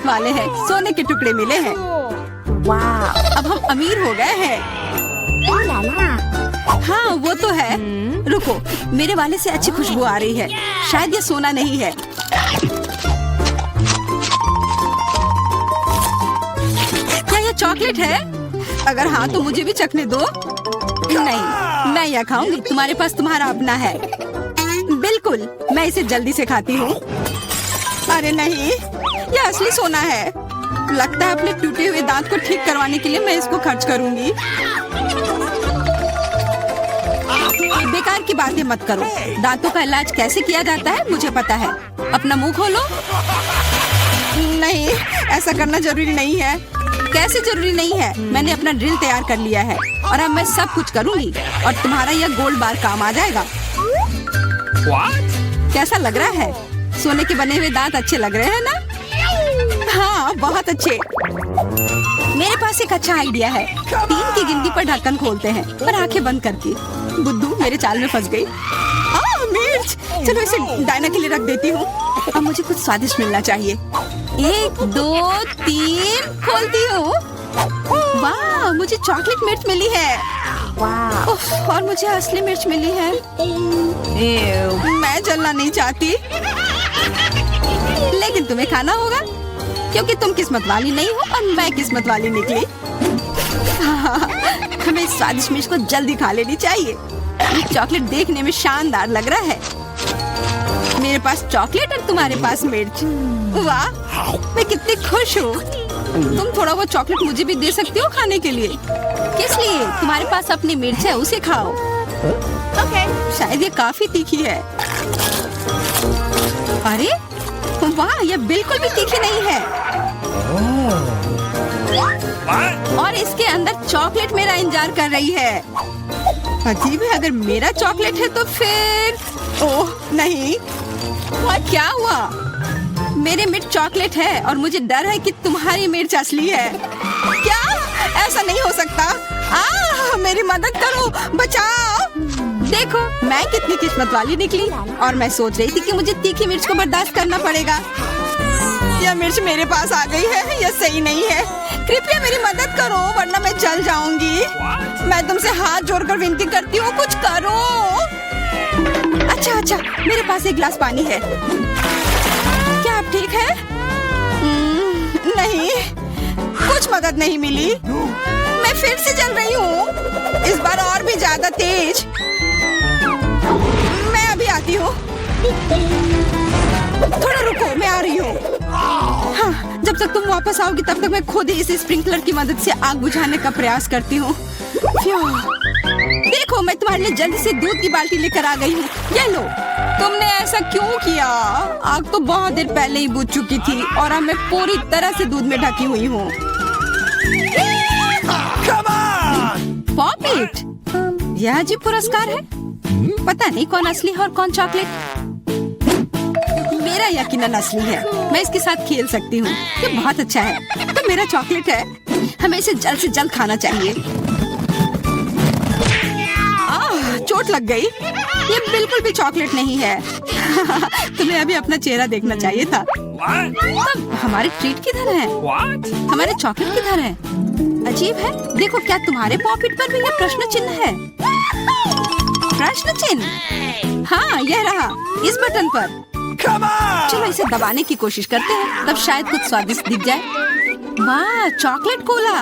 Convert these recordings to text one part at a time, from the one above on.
वाले हैं, सोने के टुकड़े मिले हैं। वाह, अब हम अमीर हो गए हैं। हाँ वो तो है। रुको, मेरे वाले से अच्छी खुशबू आ रही है। शायद ये सोना नहीं है। क्या ये चॉकलेट है? अगर हाँ तो मुझे भी चखने दो। नहीं, मैं यह खाऊंगी। तुम्हारे पास तुम्हारा अपना है। बिल्कुल, मैं इसे जल्दी से खाती हूँ। अरे नहीं, यह असली सोना है। लगता है अपने टूटे हुए दांत को ठीक करवाने के लिए मैं इसको खर्च करूंगी। बेकार की बातें मत करो। दांतों का इलाज कैसे किया जाता है मुझे पता है। अपना मुंह खोलो। नहीं, ऐसा करना जरूरी नहीं है। कैसे जरूरी नहीं है? मैंने अपना ड्रिल तैयार कर लिया है और अब मैं सब कुछ करूंगी और तुम्हारा यह गोल्ड बार काम आ जाएगा। कैसा लग रहा है? सोने के बने हुए दांत अच्छे लग रहे हैं ना? हाँ, बहुत अच्छे। मेरे पास एक अच्छा आइडिया है। 3 की गिनती पर ढक्कन खोलते हैं, पर आंखें बंद करके। बुद्धू मेरे चाल में फंस गई। मिर्च! चलो इसे डायना के लिए रख देती हूँ। अब मुझे कुछ स्वादिष्ट मिलना चाहिए। 1 2 3 खोलती हूँ। वाह, मुझे चॉकलेट मिर्च मिली है। वाह, और मुझे असली मिर्च मिली है। मैं जलना नहीं चाहती, लेकिन तुम्हें खाना होगा क्योंकि तुम किस्मत वाली नहीं हो और मैं किस्मत वाली निकली। हमें इस स्वादिष्ट मिर्च को जल्दी खा लेनी चाहिए। ये चॉकलेट देखने में शानदार लग रहा है। मेरे पास चॉकलेट और तुम्हारे पास मिर्च। वाह, मैं कितनी खुश हूँ। तुम थोड़ा वो चॉकलेट मुझे भी दे सकती हो खाने के लिए। किस लिए? तुम्हारे पास अपनी मिर्च है, उसे खाओ। शायद ये काफी तीखी है। अरे वाह, यह बिल्कुल भी तीखी नहीं है। और इसके अंदर चॉकलेट मेरा इंतजार कर रही है। अजीब है, अगर मेरा चॉकलेट है तो फिर ओह नहीं। क्या हुआ? मेरे मिर्च चॉकलेट है और मुझे डर है कि तुम्हारी मिर्च असली है। क्या? ऐसा नहीं हो सकता। मेरी मदद करो, बचाओ। देखो, मैं कितनी किस्मत वाली निकली और मैं सोच रही थी कि मुझे तीखी मिर्च को बर्दाश्त करना पड़ेगा। यह मिर्च मेरे पास आ गई है। यह सही नहीं है। कृपया मेरी मदद करो वरना मैं जल जाऊंगी। मैं तुमसे हाथ जोड़कर विनती करती हूँ, कुछ करो। अच्छा, मेरे पास एक गिलास पानी है। क्या आप ठीक है? नहीं, कुछ मदद नहीं मिली। मैं फिर से जल रही हूँ, इस बार और भी ज्यादा तेज। मैं अभी आती हूँ। थोड़ा रुको, मैं आ रही हूँ। हाँ, जब तक तुम वापस आओगी तब तक मैं खुद ही इस स्प्रिंकलर की मदद से आग बुझाने का प्रयास करती हूँ। देखो, मैं तुम्हारे लिए जल्दी से दूध की बाल्टी लेकर आ गई हूँ। ये लो। तुमने ऐसा क्यों किया? आग तो बहुत देर पहले ही बुझ चुकी थी और अब मैं पूरी तरह से दूध में ढकी हुई हूँ। पॉपिट, यह अजीब पुरस्कार है। पता नहीं कौन असली है और कौन चॉकलेट। मेरा यकीनन असली है। मैं इसके साथ खेल सकती हूँ। ये बहुत अच्छा है। तो मेरा चॉकलेट है। हमें इसे जल्द से जल्द खाना चाहिए। चोट लग गई। ये बिल्कुल भी चॉकलेट नहीं है। तुम्हें अभी अपना चेहरा देखना चाहिए था। तब हमारे ट्रीट किधर है? हमारे चॉकलेट किधर है? अजीब है। देखो, क्या तुम्हारे पॉकेट पर भी यह प्रश्न चिन्ह है? प्रश्न चिन्ह? हाँ, यह रहा, इस बटन पर। चलो इसे दबाने की कोशिश करते हैं, तब शायद कुछ स्वादिष्ट दिख जाए। वाह, चॉकलेट कोला।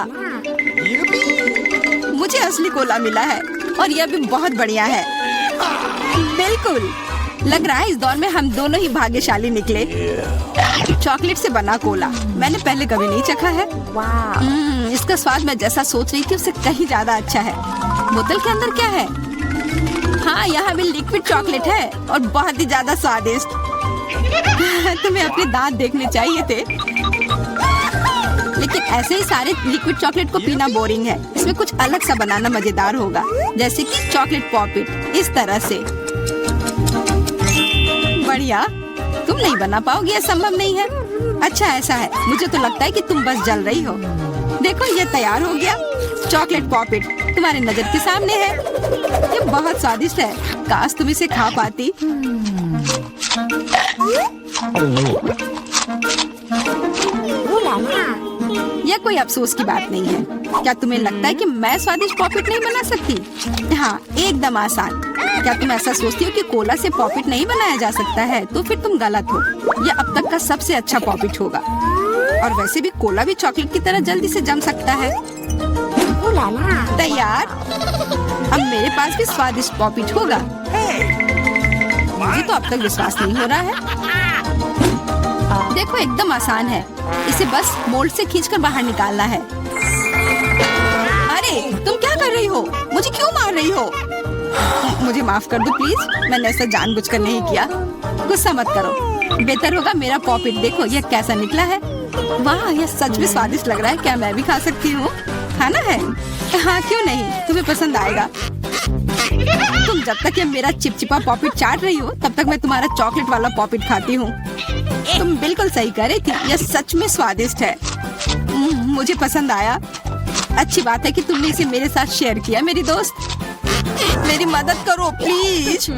मुझे असली कोला मिला है और यह भी बहुत बढ़िया है। बिल्कुल, लग रहा है इस दौर में हम दोनों ही भाग्यशाली निकले। चॉकलेट से बना कोला मैंने पहले कभी नहीं चखा है। इसका स्वाद मैं जैसा सोच रही थी उससे कहीं ज्यादा अच्छा है। बोतल के अंदर क्या है? हाँ, यहाँ भी लिक्विड चॉकलेट है और बहुत ही ज्यादा स्वादिष्ट। तुम्हें अपने दांत देखने चाहिए थे। लेकिन ऐसे ही सारे लिक्विड चॉकलेट को पीना बोरिंग है। इसमें कुछ अलग सा बनाना मजेदार होगा, जैसे कि चॉकलेट पॉपिट, इस तरह से। बढ़िया। तुम नहीं बना पाओगी, यह संभव नहीं है। अच्छा, ऐसा है। मुझे तो लगता है कि तुम बस जल रही हो। देखो, ये तैयार हो गया। चॉकलेट पॉपिट तुम्हारी नजर के सामने है। ये बहुत स्वादिष्ट है। काश तुम इसे खा पाती। यह कोई अफसोस की बात नहीं है। क्या तुम्हें लगता है कि मैं स्वादिष्ट पॉपिट नहीं बना सकती? हाँ, एकदम आसान। क्या तुम ऐसा सोचती हो कि कोला से पॉपिट नहीं बनाया जा सकता है? तो फिर तुम गलत हो। यह अब तक का सबसे अच्छा पॉपिट होगा। और वैसे भी कोला भी चॉकलेट की तरह जल्दी से जम सकता है। तैयार? अब मेरे पास भी स्वादिष्ट पॉपिट होगा। मुझे तो अब तक विश्वास नहीं हो रहा है। देखो, एकदम आसान है। इसे बस मोल्ड से खींचकर बाहर निकालना है। अरे, तुम क्या कर रही हो? मुझे क्यों मार रही हो? मुझे माफ कर दो प्लीज। मैंने ऐसा जानबूझकर नहीं किया। गुस्सा मत करो। बेहतर होगा मेरा पॉपिट देखो यह कैसा निकला है। वाह, यह सच में स्वादिष्ट लग रहा है। क्या मैं भी खा सकती हूँ? खाना है? हाँ, क्यों नहीं, तुम्हें पसंद आएगा। तुम जब तक ये मेरा चिपचिपा पॉपिट चाट रही हो तब तक मैं तुम्हारा चॉकलेट वाला पॉपिट खाती हूँ। तुम बिल्कुल सही कह रही थी, यह सच में स्वादिष्ट है। मुझे पसंद आया। अच्छी बात है कि तुमने इसे मेरे साथ शेयर किया। मेरी दोस्त, मेरी मदद करो प्लीज।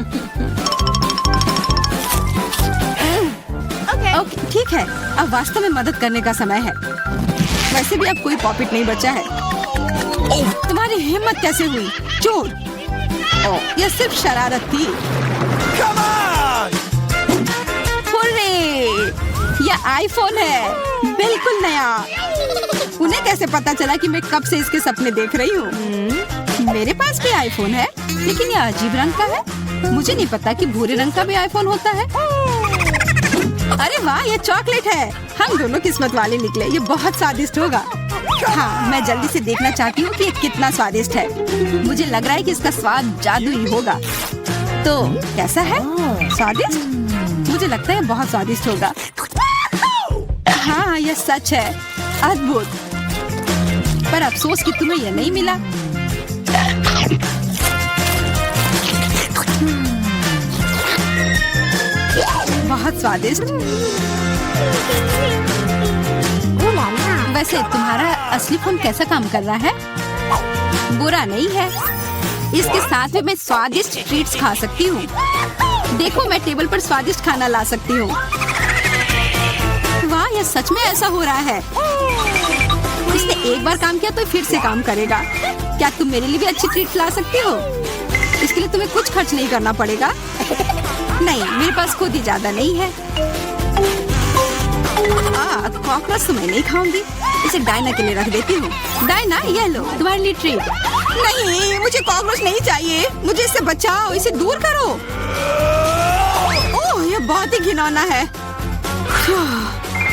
ओके, ठीक है। अब वास्तव में मदद करने का समय है। वैसे भी अब कोई पॉपिट नहीं बचा है। तुम्हारी हिम्मत कैसे हुई? चोर! यह सिर्फ शरारत थी। हुर्रे! यह आईफोन है, बिल्कुल नया। उन्हें कैसे पता चला कि मैं कब से इसके सपने देख रही हूँ? मेरे पास भी आईफोन है, लेकिन यह अजीब रंग का है। मुझे नहीं पता कि भूरे रंग का भी आईफोन होता है। अरे वाह, ये चॉकलेट है। हम दोनों किस्मत वाले निकले। ये बहुत स्वादिष्ट होगा। हाँ, मैं जल्दी से देखना चाहती हूँ कि ये कितना स्वादिष्ट है। मुझे लग रहा है कि इसका स्वाद जादुई होगा। तो कैसा है? स्वादिष्ट? मुझे लगता है बहुत स्वादिष्ट होगा। हाँ, यह सच है। अद्भुत। पर अफसोस कि तुम्हें यह नहीं मिला। बहुत स्वादिष्ट। वैसे तुम्हारा असली फोन कैसा काम कर रहा है? बुरा नहीं है। इसके साथ में मैं स्वादिष्ट ट्रीट्स खा सकती हूँ। देखो, मैं टेबल पर स्वादिष्ट खाना ला सकती हूँ। वाह, यह सच में ऐसा हो रहा है। इसने एक बार काम किया तो फिर से काम करेगा। क्या तुम मेरे लिए भी अच्छी ट्रीट ला सकती हो? इसके लिए तुम्हें कुछ खर्च नहीं करना पड़ेगा। नहीं, मेरे पास खुद ही ज्यादा नहीं है। कॉकरोच तो मैं नहीं खाऊंगी। इसे डायना के लिए रख देती हूँ। डायना, ये लो तुम्हारे लिए ट्रीट। नहीं, मुझे कॉकरोच नहीं चाहिए। मुझे इससे बचाओ, इसे दूर करो। ओह, ये बहुत ही घिनौना है।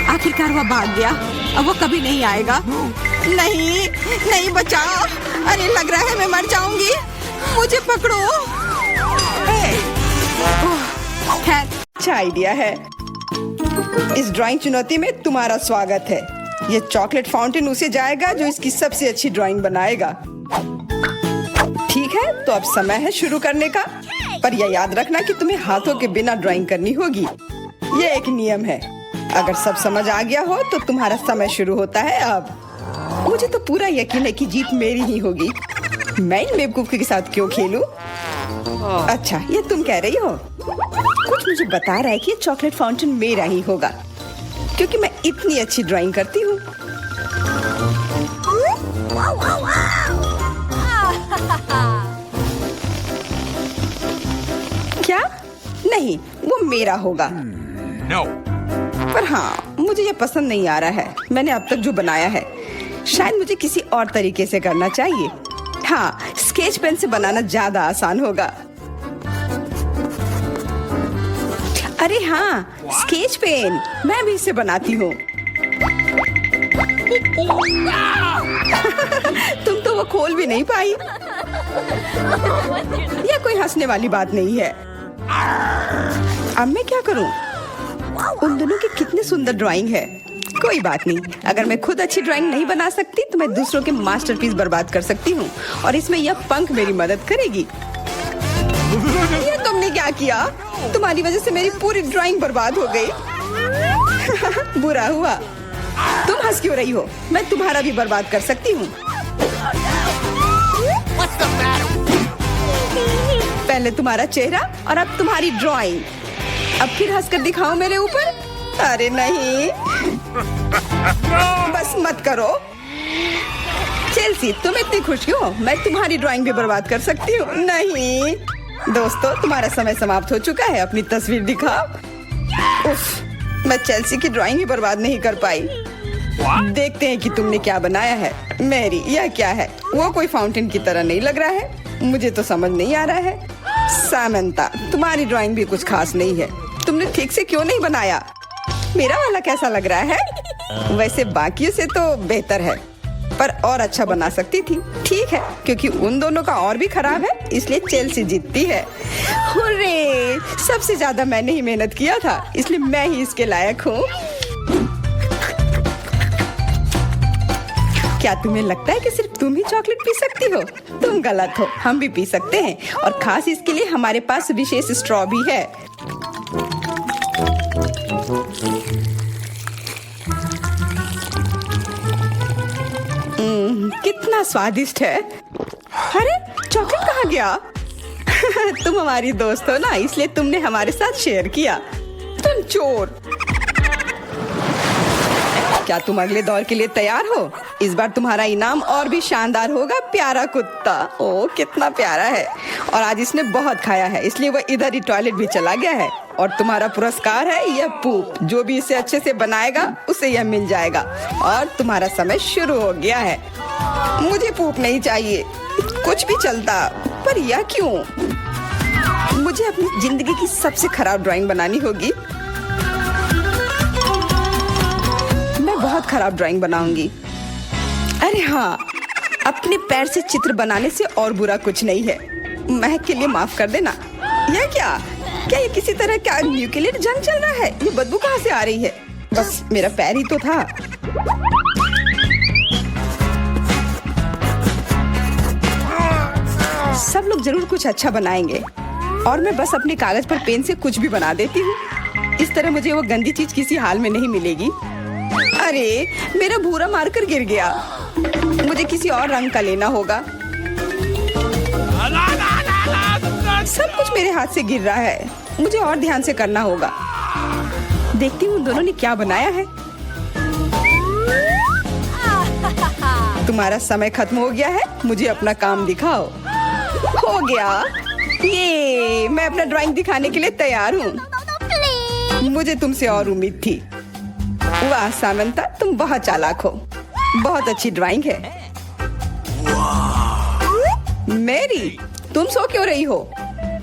आखिरकार वह भाग गया। अब वो कभी नहीं आएगा। नहीं, नहीं, बचाओ। अरे, लग रहा है मैं मर जाऊंगी। मुझे पकड़ो। खैर, अच्छा आइडिया है। इस ड्राइंग चुनौती में तुम्हारा स्वागत है। ये चॉकलेट फाउंटेन उसे जाएगा जो इसकी सबसे अच्छी ड्राइंग बनाएगा। ठीक है, तो अब समय है शुरू करने का। पर यह याद रखना कि तुम्हें हाथों के बिना ड्राइंग करनी होगी। ये एक नियम है। अगर सब समझ आ गया हो तो तुम्हारा समय शुरू होता है अब। मुझे तो पूरा यकीन है कि जीत मेरी ही होगी। मैं इन बेवकूफी के साथ क्यों खेलूं? अच्छा, ये तुम कह रही हो? कुछ मुझे बता रहा है कि ये चॉकलेट फाउंटेन मेरा ही होगा, क्योंकि मैं इतनी अच्छी ड्राइंग करती हूँ। क्या? नहीं, वो मेरा होगा। No. पर हाँ, मुझे ये पसंद नहीं आ रहा है। मैंने अब तक जो बनाया है, शायद मुझे किसी और तरीके से करना चाहिए। हाँ, स्केच पेन से बनाना ज्यादा आसान होगा। अरे हाँ, स्केच पेन, मैं भी इसे बनाती हूँ। तुम तो वो खोल भी नहीं पाई। यह कोई हंसने वाली बात नहीं है। अब मैं क्या करूँ? उन दोनों की कितनी सुंदर ड्राइंग है। कोई बात नहीं, अगर मैं खुद अच्छी ड्राइंग नहीं बना सकती तो मैं दूसरों के मास्टरपीस बर्बाद कर सकती हूँ, और इसमें यह पंख मेरी मदद करेगी। ये तुमने क्या किया? तुम्हारी वजह से मेरी पूरी ड्राइंग बर्बाद हो गई। बुरा हुआ। तुम हंस क्यों रही हो? मैं तुम्हारा भी बर्बाद कर सकती हूँ। पहले तुम्हारा चेहरा और अब तुम्हारी ड्राइंग। अब फिर हंसकर दिखाओ मेरे ऊपर। अरे नहीं, बस मत करो। चेल्सी, तुम इतनी खुश हो, मैं तुम्हारी ड्राइंग भी बर्बाद कर सकती हूँ। नहीं दोस्तों, तुम्हारा समय समाप्त हो चुका है, अपनी तस्वीर दिखाओ। उफ, मैं चेल्सी की ड्राइंग ही बर्बाद नहीं कर पाई। देखते हैं कि तुमने क्या बनाया है। मैरी, यह क्या है? वो कोई फाउंटेन की तरह नहीं लग रहा है। मुझे तो समझ नहीं आ रहा है। सामंता, तुम्हारी ड्राइंग भी कुछ खास नहीं है। तुमने ठीक से क्यों नहीं बनाया? मेरा वाला कैसा लग रहा है? वैसे बाकियों से तो बेहतर है, पर और अच्छा बना सकती थी। ठीक है, क्योंकि उन दोनों का और भी खराब है, इसलिए चेल्सी जीतती है। हुर्रे! सबसे ज्यादा मैंने ही मेहनत किया था, इसलिए मैं ही इसके लायक हूँ। क्या तुम्हें लगता है कि सिर्फ तुम ही चॉकलेट पी सकती हो? तुम गलत हो, हम भी पी सकते हैं, और खास इसके लिए हमारे पास विशेष स्ट्रॉ भी है। कितना स्वादिष्ट है। अरे चॉकलेट कहाँ गया? तुम हमारी दोस्त हो ना, इसलिए तुमने हमारे साथ शेयर किया। तुम चोर। क्या तुम अगले दौर के लिए तैयार हो? इस बार तुम्हारा इनाम और भी शानदार होगा, प्यारा कुत्ता। ओह कितना प्यारा है, और आज इसने बहुत खाया है, इसलिए वह इधर ही टॉयलेट भी चला गया है। और तुम्हारा पुरस्कार है यह पूप। जो भी इसे अच्छे से बनाएगा उसे यह मिल जाएगा। और तुम्हारा समय शुरू हो गया है। मुझे पूप नहीं चाहिए, कुछ भी चलता, पर यह क्यों? मुझे अपनी जिंदगी की सबसे खराब ड्राइंग बनानी होगी। मैं बहुत खराब ड्राइंग बनाऊंगी। अरे हाँ, अपने पैर से चित्र बनाने से और बुरा कुछ नहीं है। महक के लिए माफ कर देना। यह क्या ये किसी तरह का न्यूक्लियर जंग चल रहा है? ये बदबू कहाँ से आ रही है? बस मेरा पैर ही तो था। सब लोग जरूर कुछ अच्छा बनाएंगे, और मैं बस अपने कागज पर पेन से कुछ भी बना देती हूँ। इस तरह मुझे वो गंदी चीज किसी हाल में नहीं मिलेगी। अरे मेरा भूरा मार्कर गिर गया, मुझे किसी और रंग का लेना होगा। सब कुछ मेरे हाथ से गिर रहा है, मुझे और ध्यान से करना होगा। देखती हूँ दोनों ने क्या बनाया है। तुम्हारा समय खत्म हो गया है, मुझे अपना काम दिखाओ। हो गया, ये मैं अपना ड्राइंग दिखाने के लिए तैयार हूँ। मुझे तुमसे और उम्मीद थी। वाह सामंता, तुम बहुत चालाक हो। बहुत अच्छी ड्राइंग है। मैरी, तुम सो क्यों रही हो?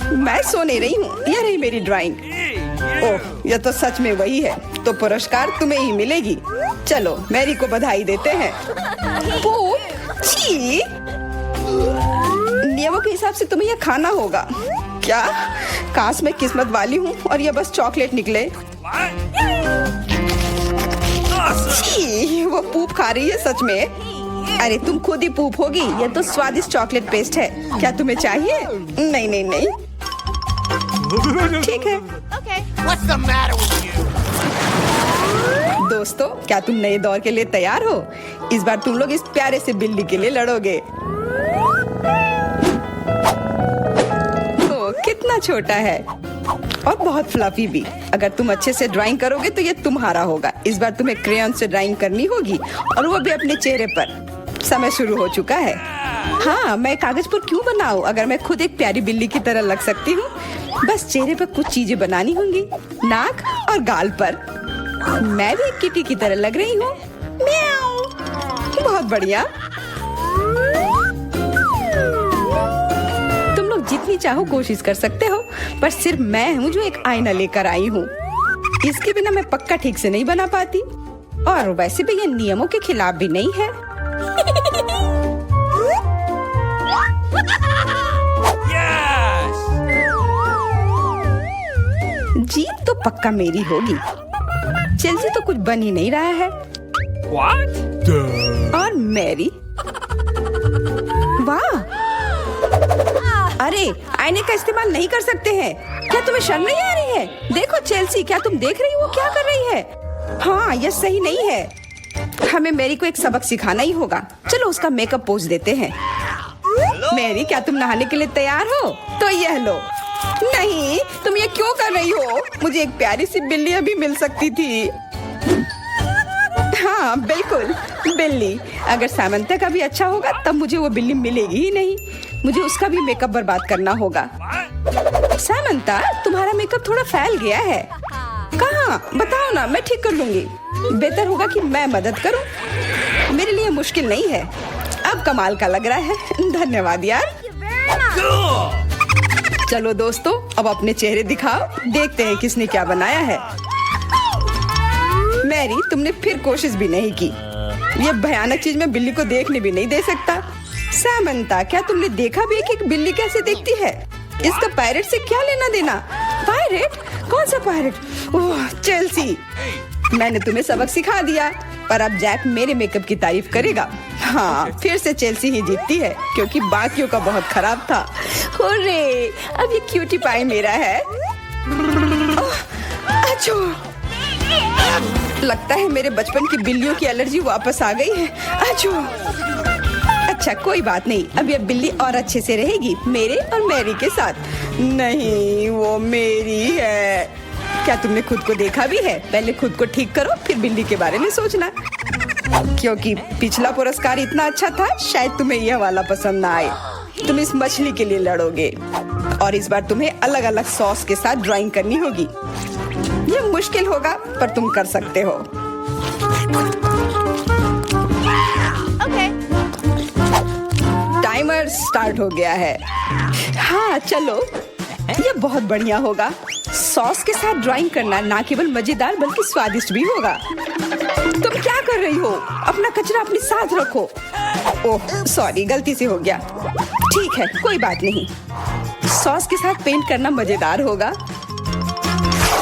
मैं सो नहीं रही हूँ, यह रही मेरी ड्राइंग। ओह, यह तो सच में वही है, तो पुरस्कार तुम्हें ही मिलेगी। चलो मैरी को बधाई देते हैं। छी! नियमों के हिसाब से तुम्हें यह खाना होगा। क्या? काश मैं किस्मत वाली हूँ और यह बस चॉकलेट निकले। छी! वो पूप खा रही है सच में। अरे तुम खुद ही पूप होगी, यह तो स्वादिष्ट चॉकलेट पेस्ट है। क्या तुम्हें चाहिए? नहीं नहीं नहीं। ठीक है। What's the matter with you? दोस्तों, क्या तुम नए दौर के लिए तैयार हो? इस बार तुम लोग इस प्यारे से बिल्ली के लिए लड़ोगे। ओह, कितना छोटा है और बहुत फ्लफी भी। अगर तुम अच्छे से ड्राइंग करोगे तो ये तुम्हारा होगा। इस बार तुम्हें क्रेयॉन से ड्राइंग करनी होगी, और वो भी अपने चेहरे पर। समय शुरू हो चुका है। हाँ, मैं कागज पर क्यों बनाऊं अगर मैं खुद एक प्यारी बिल्ली की तरह लग सकती हूँ। बस चेहरे पर कुछ चीजें बनानी होंगी, नाक और गाल पर। मैं भी एक किटी की तरह लग रही हूँ। म्याऊ। बहुत बढ़िया। तुम लोग जितनी चाहो कोशिश कर सकते हो, पर सिर्फ मैं हूँ जो एक आईना लेकर आई हूँ। इसके बिना मैं पक्का ठीक से नहीं बना पाती, और वैसे भी ये नियमों के खिलाफ भी नहीं है। जीत तो पक्का मेरी होगी। चेल्सी तो कुछ बन ही नहीं रहा है। What? और मैरी, वाह! अरे आईने का इस्तेमाल नहीं कर सकते हैं। क्या तुम्हें शर्म नहीं आ रही है? देखो चेल्सी, क्या तुम देख रही हो क्या कर रही है? हाँ, यह सही नहीं है। हमें मैरी को एक सबक सिखाना ही होगा। चलो उसका मेकअप पोज देते हैं। मैरी, क्या तुम नहाने के लिए तैयार हो? तो यह लो। नहीं, तुम ये क्यों कर रही हो? मुझे एक प्यारी सी बिल्ली अभी मिल सकती थी। हाँ, हाँ बिल्कुल, बिल्ली। अगर सामंता का भी अच्छा होगा तब मुझे वो बिल्ली मिलेगी ही नहीं। मुझे उसका भी मेकअप बर्बाद करना होगा। सामंता, तुम्हारा मेकअप थोड़ा फैल गया है। कहाँ? बताओ ना, मैं ठीक कर लूंगी। बेहतर होगा कि मैं मदद करूं। मेरे लिए मुश्किल नहीं है। अब कमाल का लग रहा है। धन्यवाद यार। चलो दोस्तों, अब अपने चेहरे दिखाओ। देखते हैं किसने क्या बनाया है। मैरी, तुमने फिर कोशिश भी नहीं की। ये भयानक चीज मैं बिल्ली को देखने भी नहीं दे सकता। सामंता, क्या तुमने देखा भी कि एक बिल्ली कैसे दिखती है? इसका पायरेट से क्या लेना देना? पायरेट? कौन सा पायरेट? ओह, चेल्सी, मैंने तुम्हें सबक सिखा दिया, पर अब जैक मेरे मेकअप की तारीफ करेगा। हाँ, फिर से चेल्सी ही जीतती है क्योंकि बाकियों का बहुत खराब था। हुर्रे, अब ये क्यूटी पाई मेरा है। अच्छो, लगता है मेरे बचपन की बिल्लियों की एलर्जी वापस आ गई है। अच्छो, अच्छा कोई बात नहीं, अब ये बिल्ली और अच्छे से रहेगी मेरे और मैरी के साथ। नहीं, वो मेरी है। क्या तुमने खुद को देखा भी है? पहले खुद को ठीक करो, फिर बिल्ली के बारे में सोचना। क्योंकि पिछला पुरस्कार इतना अच्छा था, शायद तुम्हें यह वाला पसंद ना आए। तुम इस मछली के लिए लड़ोगे और इस बार तुम्हें अलग अलग सॉस के साथ ड्राइंग करनी होगी। ये मुश्किल होगा, पर तुम कर सकते हो। टाइमर स्टार्ट हो गया है। हाँ चलो, ये बहुत बढ़िया होगा। सॉस के साथ ड्राइंग करना ना केवल मजेदार बल्कि स्वादिष्ट भी होगा। तुम क्या कर रही हो? अपना कचरा अपने साथ रखो। ओह सॉरी, गलती से हो गया। ठीक है, कोई बात नहीं। सॉस के साथ पेंट करना मजेदार होगा।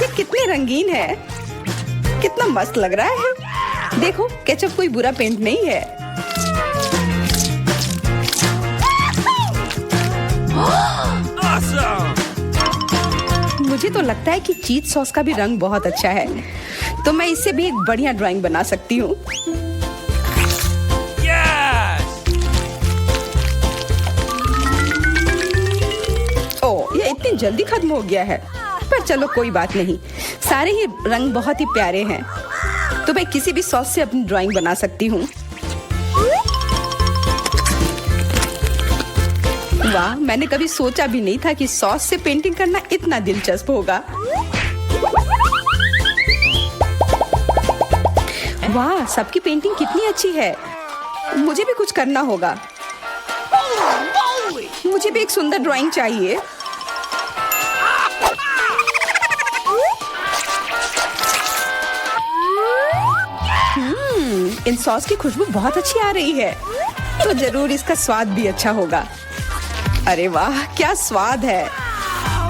ये कितने रंगीन है, कितना मस्त लग रहा है। देखो, केचप कोई बुरा पेंट नहीं है। मुझे तो लगता है कि चीज सॉस का भी रंग बहुत अच्छा है, तो मैं इससे भी एक बढ़िया ड्राइंग बना सकती हूँ। ओह, ये इतनी जल्दी खत्म हो गया है, पर चलो कोई बात नहीं। सारे ही रंग बहुत ही प्यारे हैं, तो मैं किसी भी सॉस से अपनी ड्राइंग बना सकती हूँ। वाह, मैंने कभी सोचा भी नहीं था कि सॉस से पेंटिंग करना इतना दिलचस्प होगा। वाह, सबकी पेंटिंग कितनी अच्छी है। मुझे भी कुछ करना होगा। मुझे भी एक सुंदर ड्राइंग चाहिए। इन सॉस की खुशबू बहुत अच्छी आ रही है, तो जरूर इसका स्वाद भी अच्छा होगा। अरे वाह, क्या स्वाद है।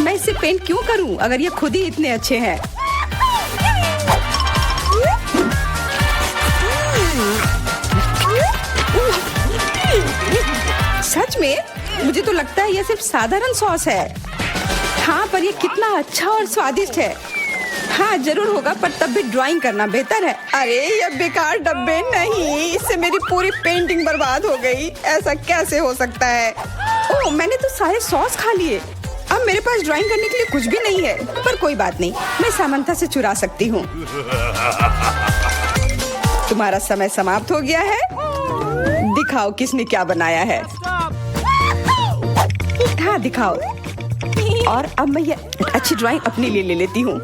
मैं इसे पेंट क्यों करूं अगर ये खुद ही इतने अच्छे हैं। सच में? मुझे तो लगता है ये सिर्फ साधारण सॉस है। हाँ, पर ये कितना अच्छा और स्वादिष्ट है। हाँ जरूर होगा, पर तब भी ड्राइंग करना बेहतर है। अरे ये बेकार डब्बे, नहीं, इससे मेरी पूरी पेंटिंग बर्बाद हो गई। ऐसा कैसे हो सकता है? ओह, मैंने तो सारे सॉस खा लिए। अब मेरे पास ड्राइंग करने के लिए कुछ भी नहीं है, पर कोई बात नहीं, मैं सामंता से चुरा सकती हूँ। तुम्हारा समय समाप्त हो गया है। दिखाओ किसने क्या बनाया है। हाँ दिखाओ। और अब मैं ये अच्छी ड्राइंग अपने लिए ले लेती हूँ।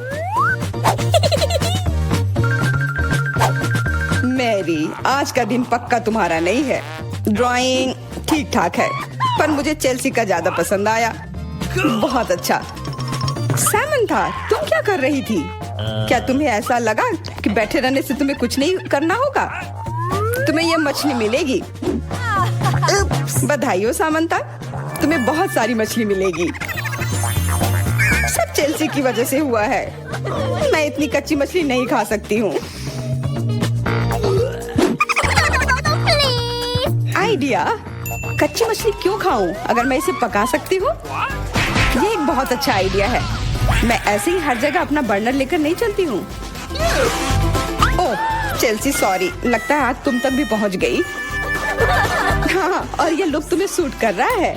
मैरी, आज का दिन पक्का तुम्हारा नहीं है। ड्राइंग ठीक ठाक है, पर मुझे चेल्सी का ज्यादा पसंद आया। बहुत अच्छा। सामंथा, तुम क्या कर रही थी? क्या तुम्हें ऐसा लगा कि बैठे रहने से तुम्हें कुछ नहीं करना होगा? तुम्हें यह मछली मिलेगी। बधाई हो सामंथा, तुम्हें बहुत सारी मछली मिलेगी। सब चेल्सी की वजह से हुआ है। मैं इतनी कच्ची मछली नहीं खा सकती हूँ। आइडिया, कच्ची मछली क्यों खाऊं अगर मैं इसे पका सकती हूँ? ये एक बहुत अच्छा आइडिया है। मैं ऐसे ही हर जगह अपना बर्नर लेकर नहीं चलती हूँ। ओह चेल्सी, सॉरी, लगता है आग तुम तक भी पहुँच गई। हाँ, और ये लुक तुम्हें सूट कर रहा है।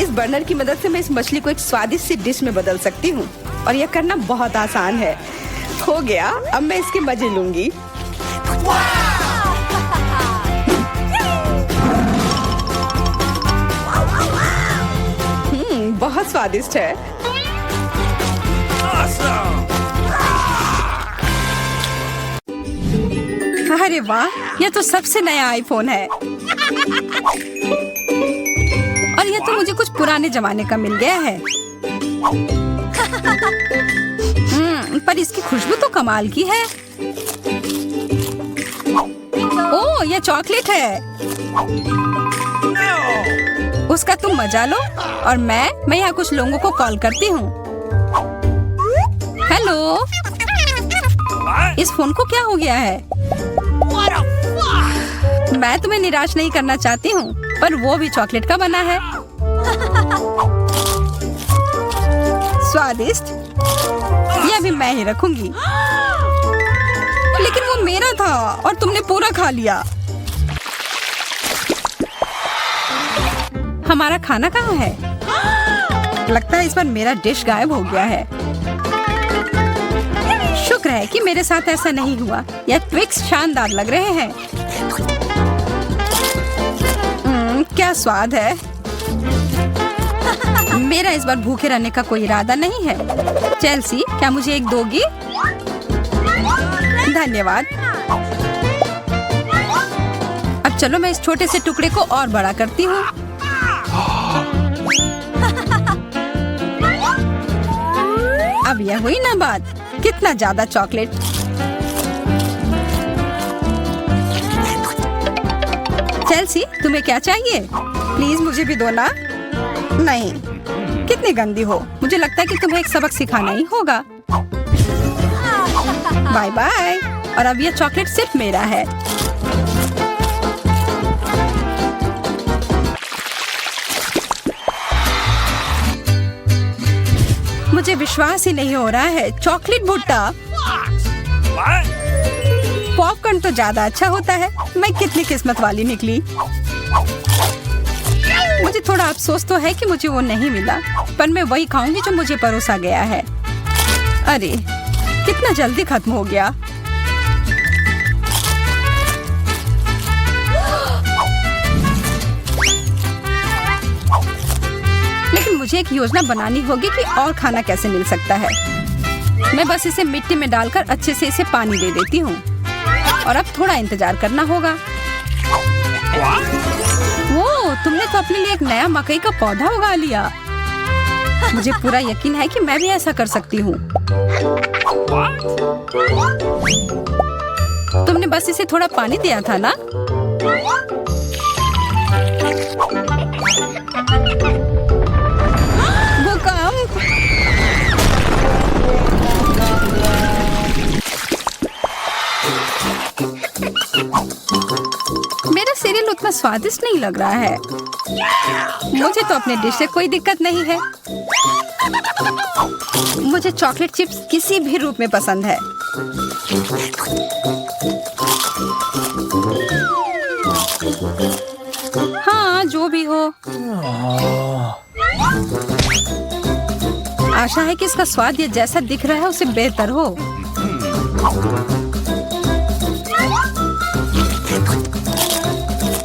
इस बर्नर की मदद से मैं इस मछली को एक स्वादिष्ट सी डिश में बदल सकती हूँ, और यह करना बहुत आसान है। हो गया, अब मैं इसके मजे लूंगी। बहुत स्वादिष्ट है। Awesome! अरे वाह, यह तो सबसे नया आईफोन है। और यह तो मुझे कुछ पुराने जमाने का मिल गया है। पर इसकी खुशबू तो कमाल की है। ओह, यह चॉकलेट है। उसका तुम मजा लो और मैं यहाँ कुछ लोगों को कॉल करती हूँ। हेलो, इस फोन को क्या हो गया है? मैं तुम्हें निराश नहीं करना चाहती हूँ, पर वो भी चॉकलेट का बना है। स्वादिष्ट, यह भी मैं ही रखूंगी। लेकिन वो मेरा था और तुमने पूरा खा लिया। हमारा खाना कहाँ है? लगता है इस बार मेरा डिश गायब हो गया है। शुक्र है कि मेरे साथ ऐसा नहीं हुआ। यह ट्विक्स शानदार लग रहे हैं। क्या स्वाद है। मेरा इस बार भूखे रहने का कोई इरादा नहीं है। चेल्सी, क्या मुझे एक दोगी? धन्यवाद। अब चलो मैं इस छोटे से टुकड़े को और बड़ा करती हूँ। अब यह हुई ना बात। कितना ज्यादा चॉकलेट। चेल्सी, तुम्हें क्या चाहिए? प्लीज मुझे भी दो ना। नहीं, कितनी गंदी हो। मुझे लगता है कि तुम्हें एक सबक सिखाना ही होगा। Bye bye. और अब यह चॉकलेट सिर्फ मेरा है। मुझे विश्वास ही नहीं हो रहा है। चॉकलेट भुट्टा। पॉपकॉर्न तो ज्यादा अच्छा होता है। मैं कितनी किस्मत वाली निकली। मुझे थोड़ा अफसोस तो है कि मुझे वो नहीं मिला, पर मैं वही खाऊंगी जो मुझे परोसा गया है। अरे, कितना जल्दी खत्म हो गया। लेकिन मुझे एक योजना बनानी होगी कि और खाना कैसे मिल सकता है। मैं बस इसे मिट्टी में डालकर अच्छे से इसे पानी दे देती हूँ। और अब थोड़ा इंतजार करना होगा। वो, तुमने तो अपने लिए एक नया मकई का पौधा उगा लिया। मुझे पूरा यकीन है कि मैं भी ऐसा कर सकती हूँ। तुमने बस इसे थोड़ा पानी दिया था ना? भूकंप। मेरा सीरियल उतना स्वादिष्ट नहीं लग रहा है। मुझे तो अपने डिश से कोई दिक्कत नहीं है। मुझे चॉकलेट चिप्स किसी भी रूप में पसंद है। हाँ, जो भी हो। आशा है कि इसका स्वाद ये जैसा दिख रहा है उससे बेहतर हो।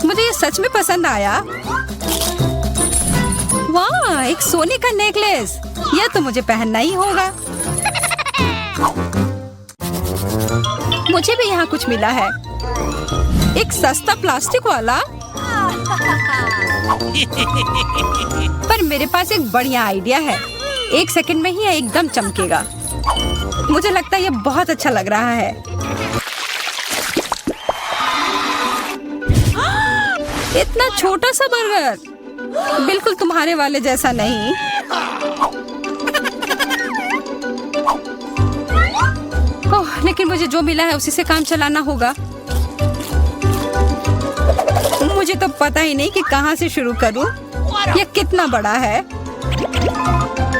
मुझे ये सच में पसंद आया। वाह, एक सोने का नेकलेस। यह तो मुझे पहनना ही होगा। मुझे भी यहाँ कुछ मिला है। एक सस्ता प्लास्टिक वाला। पर मेरे पास एक बढ़िया आइडिया है। 1 सेकंड में ही यह एकदम चमकेगा। मुझे लगता है यह बहुत अच्छा लग रहा है। इतना छोटा सा बर्गर, बिल्कुल तुम्हारे वाले जैसा नहीं। ओह, लेकिन मुझे जो मिला है उसी से काम चलाना होगा। मुझे तो पता ही नहीं कि कहाँ से शुरू करूं। यह कितना बड़ा है।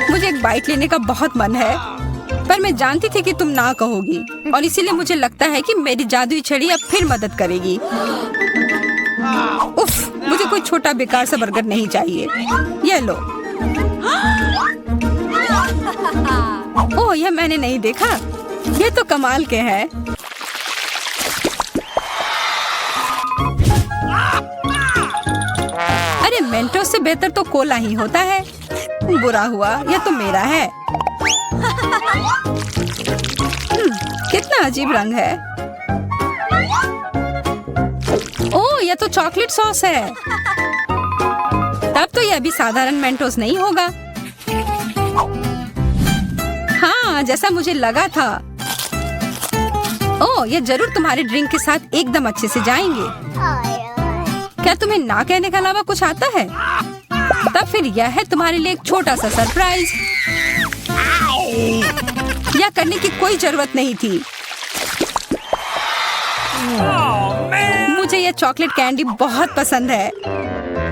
मुझे एक बाइट लेने का बहुत मन है, पर मैं जानती थी कि तुम ना कहोगी, और इसीलिए मुझे लगता है कि मेरी जादुई छड़ी अब फिर मदद करेगी। उफ, मुझे कोई छोटा बेकार सा बर्गर नहीं चाहिए। ये लो। ओह, यह मैंने नहीं देखा। ये तो कमाल के हैं। बेहतर तो कोला ही होता है। बुरा हुआ, यह तो मेरा है। कितना अजीब रंग है। ओह, यह तो चॉकलेट सॉस है। तब तो यह भी साधारण मेंटोस नहीं होगा। हाँ, जैसा मुझे लगा था। ओह, यह जरूर तुम्हारे ड्रिंक के साथ एकदम अच्छे से जाएंगे। क्या तुम्हें ना कहने के अलावा कुछ आता है? तब फिर यह है तुम्हारे लिए एक छोटा सा सरप्राइज। यह करने की कोई जरूरत नहीं थी। मुझे यह चॉकलेट कैंडी बहुत पसंद है।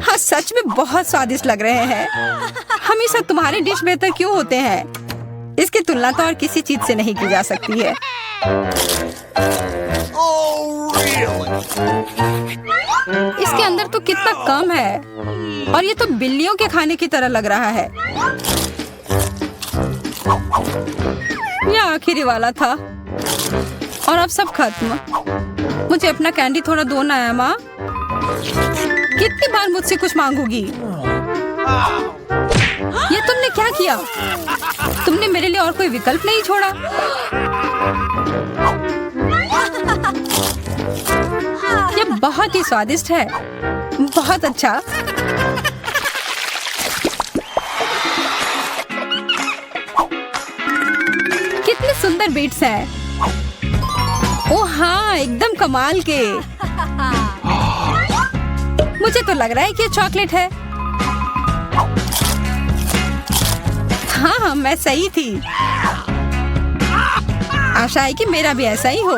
हाँ, सच में बहुत स्वादिष्ट लग रहे हैं। हमेशा तुम्हारे डिश बेहतर क्यों होते हैं? इसकी तुलना तो और किसी चीज से नहीं की जा सकती है। Oh, really? इसके अंदर तो कितना कम है, और ये तो बिल्लियों के खाने की तरह लग रहा है। यह आखिरी वाला था, और अब सब खत्म। मुझे अपना कैंडी थोड़ा दो ना, एमा। कितनी बार मुझसे कुछ मांगोगी? ये तुमने क्या किया? तुमने मेरे लिए और कोई विकल्प नहीं छोड़ा। ये बहुत ही स्वादिष्ट है। बहुत अच्छा। कितने सुंदर बीट्स हैं। ओह हाँ, एकदम कमाल के। मुझे तो लग रहा है कि ये चॉकलेट है। हाँ, मैं सही थी। आशा है कि मेरा भी ऐसा ही हो।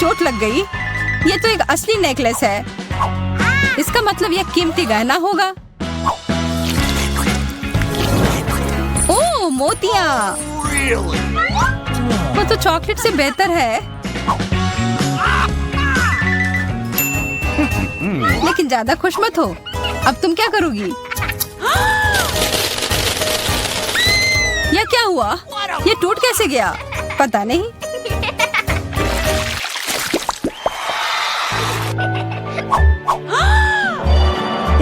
चोट लग गई। ये तो एक असली नेकलेस है। इसका मतलब यह कीमती गहना होगा। ओह, मोतियाँ। Really? वो तो चॉकलेट से बेहतर है। लेकिन ज्यादा खुश मत हो। अब तुम क्या करोगी? यह क्या हुआ? ये टूट कैसे गया? पता नहीं।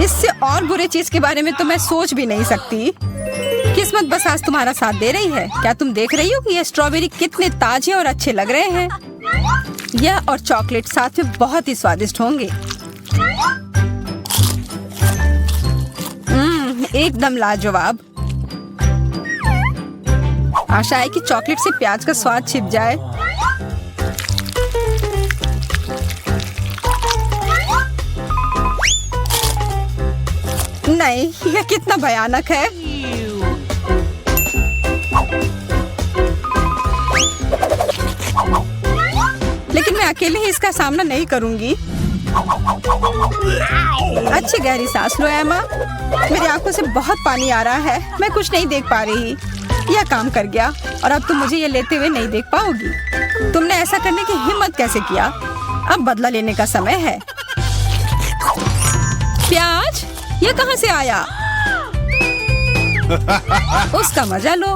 इससे और बुरे चीज के बारे में तो मैं सोच भी नहीं सकती। किस्मत बस आज तुम्हारा साथ दे रही है। क्या तुम देख रही हो कि ये स्ट्रॉबेरी कितने ताजे और अच्छे लग रहे हैं? यह और चॉकलेट साथ में बहुत ही स्वादिष्ट होंगे। एकदम लाजवाब। आशा है कि चॉकलेट से प्याज का स्वाद छिप जाए। नहीं, यह कितना भयानक है। लेकिन मैं अकेले ही इसका सामना नहीं करूंगी। अच्छी गहरी सांस लो, एमा। मेरी आंखों से बहुत पानी आ रहा है। मैं कुछ नहीं देख पा रही। यह काम कर गया, और अब तुम मुझे ये लेते हुए नहीं देख पाओगी। तुमने ऐसा करने की हिम्मत कैसे किया? अब बदला लेने का समय है। प्याज, ये कहाँ से आया? उसका मजा लो।